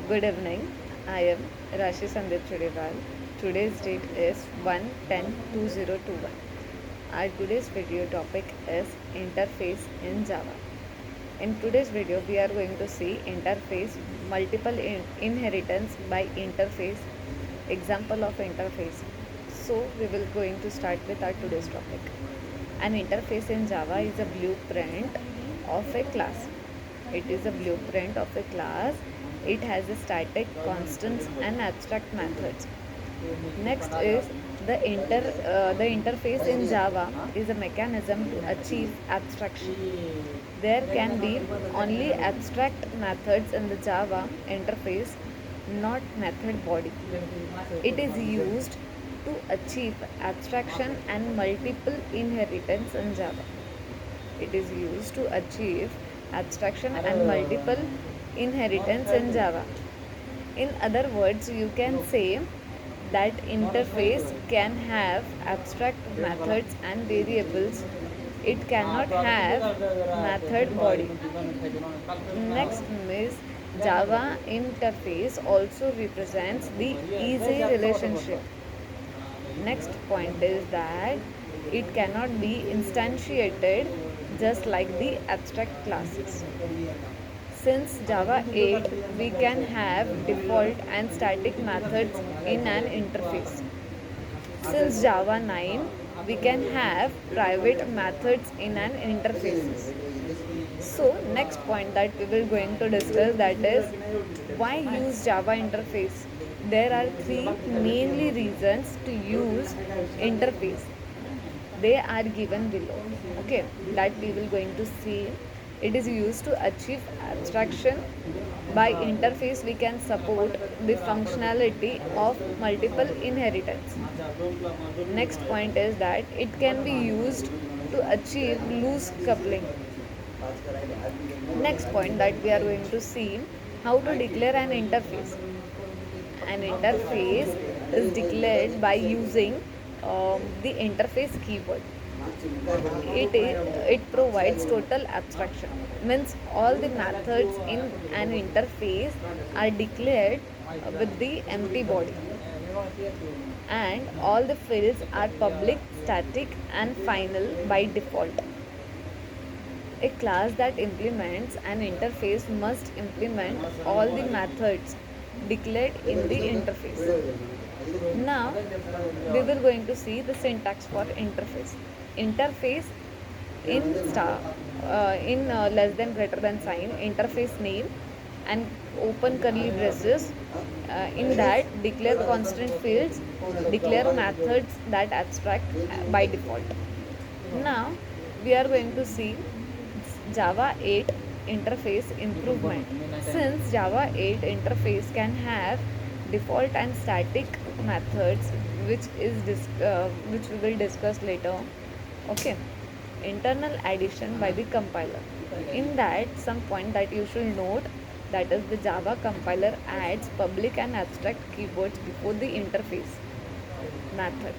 Good evening. I am Rashi Sandip Chudewal. Today's date is 1/10/2021. Our today's video topic is interface in Java. In today's video, we are going to see interface, multiple inheritance by interface, example of interface. So we will going to start with our today's topic. An interface in Java is a blueprint of a class. It is a blueprint of a class. It has a static, constants, and abstract methods. Next is the interface in Java is a mechanism to achieve abstraction. There can be only abstract methods in the Java interface, not method body. It is used to achieve abstraction and multiple inheritance in Java. It is used to achieve abstraction and multiple inheritance in Java. In other words, you can say that interface can have abstract methods and variables. It cannot have method body. Next is Java interface also represents the easy relationship. Next point is that it cannot be instantiated just like the abstract classes. Since Java 8, we can have default and static methods in an interface. Since Java 9, we can have private methods in an interface. So next point that we will going to discuss, that is why use Java interface. There are three mainly reasons to use interface. They are given below. Okay, that we will going to see. It is used to achieve abstraction. By interface we can support the functionality of multiple inheritance. Next point is that it can be used to achieve loose coupling. Next point that we are going to see, how to declare an interface. An interface is declared by using the interface keyword. It provides total abstraction. Means all the methods in an interface are declared with the empty body, and all the fields are public, static, and final by default. A class that implements an interface must implement all the methods declared in the interface. Now, we will going to see the syntax for interface. Interface in less than greater than sign, interface name, and open curly braces. In that, declare constant fields, declare methods that abstract by default. Now, we are going to see Java 8 interface improvement. Since Java 8 interface can have default and static methods, which we will discuss later. Okay, internal addition by the compiler. In that, some point that you should note, that is the Java compiler adds public and abstract keywords before the interface method.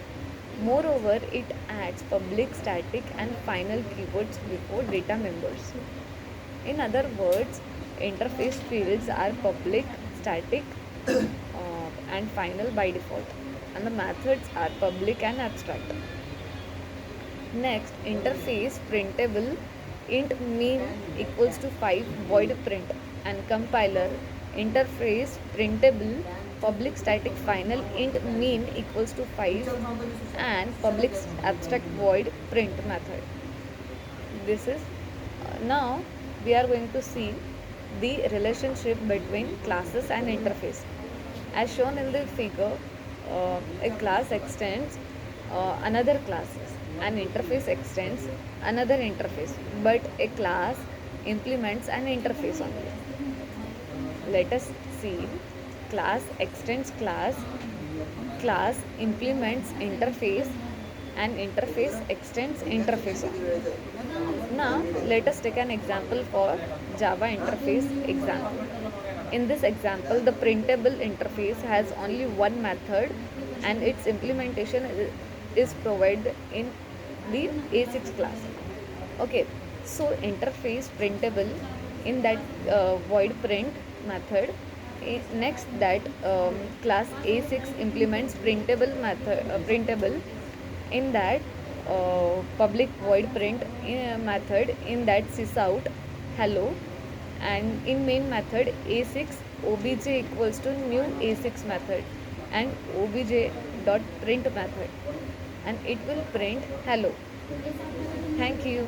Moreover, it adds public, static, and final keywords before data members. In other words, interface fields are public, static, and final by default, and the methods are public and abstract. Next, interface printable int mean equals to 5 void print, and compiler interface printable public static final int mean equals to 5 and public abstract void print method. This is now we are going to see the relationship between classes and interface. As shown in the figure, a class extends another classes, an interface extends another interface, but a class implements an interface only. Let us see, class extends class, class implements interface, and interface extends interface only. Now let us take an example for Java interface example. In this example, the printable interface has only one method and its implementation is provided in the A6 class. Okay, so interface printable, in that void print method. Next, that class A6 implements printable. In that public void print method, in that sysout hello, and in main method A6 obj equals to new A6 method and obj dot print method, and it will print hello. Thank you.